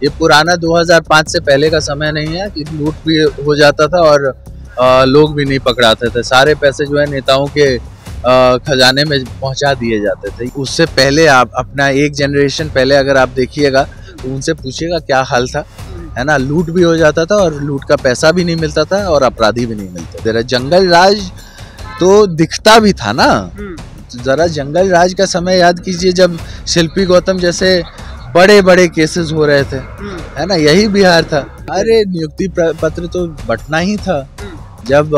ये पुराना 2005 से पहले का समय नहीं है कि लूट भी हो जाता था और लोग भी नहीं पकड़ाते थे। सारे पैसे जो है नेताओं के खजाने में पहुंचा दिए जाते थे। उससे पहले आप अपना एक जनरेशन पहले अगर आप देखिएगा तो उनसे पूछिएगा क्या हाल था, है ना। लूट भी हो जाता था और लूट का पैसा भी नहीं मिलता था और अपराधी भी नहीं मिलते थे। जंगल राज तो दिखता भी था ना। जरा जंगल राज का समय याद कीजिए, जब शिल्पी गौतम जैसे बड़े बड़े केसेस हो रहे थे, है ना। यही बिहार था। अरे नियुक्ति पत्र तो बंटना ही था। जब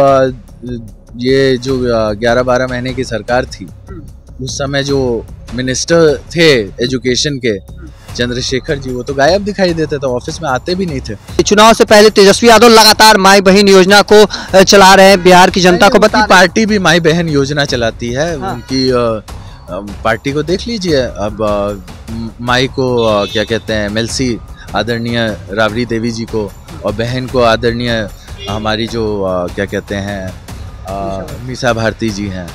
ये जो 11-12 महीने की सरकार थी, उस समय जो मिनिस्टर थे एजुकेशन के चंद्रशेखर जी, वो तो गायब दिखाई देते थे, ऑफिस में आते भी नहीं थे। चुनाव से पहले तेजस्वी यादव लगातार माई बहन योजना को चला रहे हैं, बिहार की जनता को बता। पार्टी भी माई बहन योजना चलाती है। हाँ। उनकी पार्टी को देख लीजिए। अब माई को क्या कहते हैं, एमएलसी आदरणीय राबड़ी देवी जी को, और बहन को आदरणीय हमारी जो क्या कहते हैं मीसा भारती जी हैं,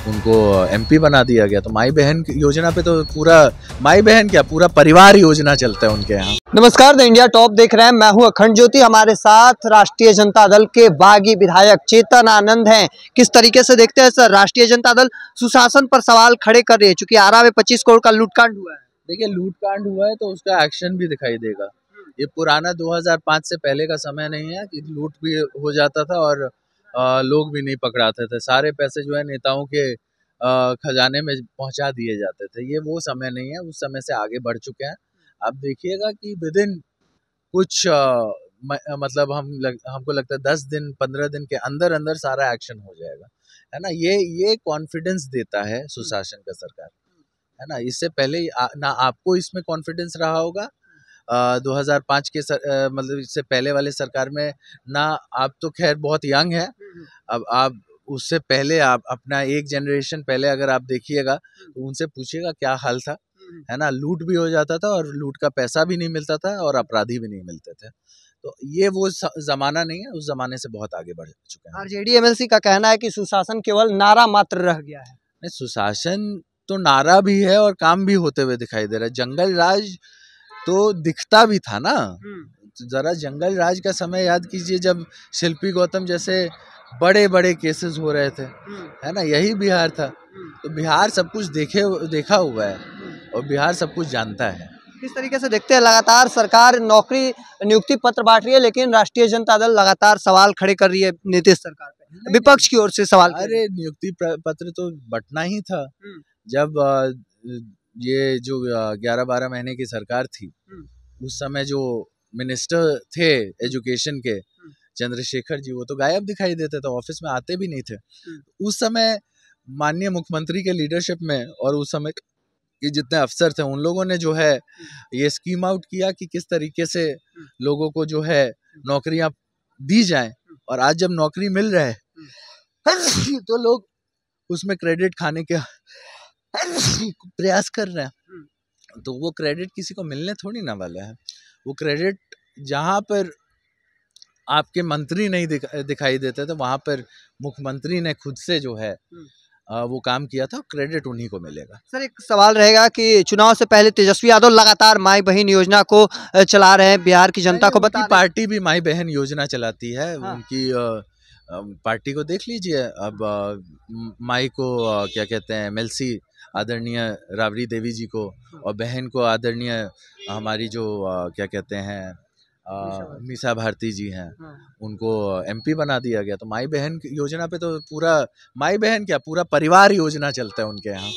उनको एमपी बना दिया गया। तो माई बहन योजना पे तो पूरा माई बहन क्या पूरा परिवार योजना चलता है उनके यहाँ। नमस्कार, द इंडिया टॉप देख रहे हैं। मैं हूं अखंड ज्योति। हमारे साथ राष्ट्रीय जनता दल के बागी विधायक चेतन आनंद हैं। किस तरीके से देखते हैं सर, राष्ट्रीय जनता दल सुशासन पर सवाल खड़े कर रही है, क्योंकि आरा में 25 करोड़ का लूटकांड हुआ है। देखिए, लूटकांड हुआ है तो उसका एक्शन भी दिखाई देगा। ये पुराना 2005 से पहले का समय नहीं है कि लूट भी हो जाता था और लोग भी नहीं पकड़ाते थे। सारे पैसे जो है नेताओं के खजाने में पहुंचा दिए जाते थे। ये वो समय नहीं है, उस समय से आगे बढ़ चुके हैं। आप देखिएगा कि विदिन कुछ मतलब हमको लगता है 10 दिन 15 दिन के अंदर अंदर सारा एक्शन हो जाएगा, है ना। ये कॉन्फिडेंस देता है सुशासन का सरकार, है ना। इससे पहले ना आपको इसमें कॉन्फिडेंस रहा होगा 2005 के मतलब इससे पहले वाले सरकार में ना। आप तो खैर बहुत यंग है। अब आप उससे पहले आप अपना एक जनरेशन पहले अगर आप देखिएगा तो उनसे पूछिएगा क्या हाल था, है ना। लूट भी हो जाता था और लूट का पैसा भी नहीं मिलता था और अपराधी भी नहीं मिलते थे। तो ये वो जमाना नहीं है, उस जमाने से बहुत आगे बढ़ चुके हैं। आरजेडी एमएलसी का कहना है कि सुशासन केवल नारा मात्र रह गया है। नहीं, सुशासन तो नारा भी है और काम भी होते हुए दिखाई दे रहा है। जंगल राज तो दिखता भी था ना। जरा जंगल राज का समय याद कीजिए, जब शिल्पी गौतम जैसे बड़े बड़े केसेस हो रहे थे, है ना। यही बिहार था। तो बिहार सब कुछ देखा हुआ है और बिहार सब कुछ जानता है। किस तरीके से देखते हैं, लगातार सरकार नौकरी नियुक्ति पत्र बांट रही है, लेकिन राष्ट्रीय जनता दल लगातार सवाल खड़े कर रही है नीतीश सरकार पे, विपक्ष की ओर से सवाल। अरे नियुक्ति पत्र तो बंटना ही था। जब ये जो 11-12 महीने की सरकार थी, उस समय जो मिनिस्टर थे एजुकेशन के चंद्रशेखर जी, वो तो गायब दिखाई देते थे, ऑफिस में आते भी नहीं थे। उस समय माननीय मुख्यमंत्री के लीडरशिप में और उस समय के जितने अफसर थे, उन लोगों ने जो है ये स्कीम आउट किया कि किस तरीके से लोगों को जो है नौकरियां दी जाएं। और आज जब नौकरी मिल रहा है तो लोग उसमें क्रेडिट खाने के प्रयास कर रहे हैं। तो वो क्रेडिट किसी को मिलने थोड़ी ना वाला है। वो क्रेडिट जहाँ पर आपके मंत्री नहीं दिखाई देते थे, वहां पर मुख्यमंत्री ने खुद से जो है वो काम किया था, क्रेडिट उन्हीं को मिलेगा। सर, एक सवाल रहेगा कि चुनाव से पहले तेजस्वी यादव लगातार माई बहन योजना को चला रहे हैं, बिहार की जनता को बता। पार्टी भी माई बहन योजना चलाती है। हाँ। उनकी पार्टी को देख लीजिए। अब माई को क्या कहते हैं, एमएलसी आदरणीय राबड़ी देवी जी को, और बहन को आदरणीय हमारी जो क्या कहते हैं मीसा भारती जी हैं, उनको एमपी बना दिया गया। तो माई बहन योजना पे तो पूरा माई बहन क्या पूरा परिवार योजना चलता है उनके यहाँ।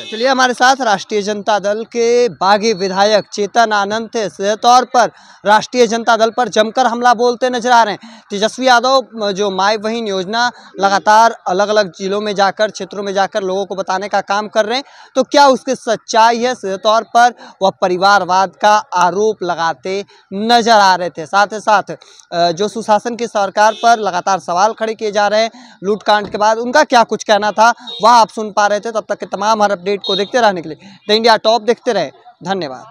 चलिए, हमारे साथ राष्ट्रीय जनता दल के बागी विधायक चेतन आनंद थे। सीधे तौर पर राष्ट्रीय जनता दल पर जमकर हमला बोलते नजर आ रहे हैं। तेजस्वी यादव जो माई बहन योजना लगातार अलग अलग जिलों में जाकर, क्षेत्रों में जाकर लोगों को बताने का काम कर रहे हैं, तो क्या उसकी सच्चाई है? सीधे तौर पर वह परिवारवाद का आरोप लगाते नजर आ रहे थे। साथ ही साथ जो सुशासन की सरकार पर लगातार सवाल खड़े किए जा रहे हैं लूटकांड के बाद, उनका क्या कुछ कहना था वह आप सुन पा रहे थे। तब तक के तमाम हर अपडेट को देखते रहने के लिए द इंडिया टॉप देखते रहे। धन्यवाद।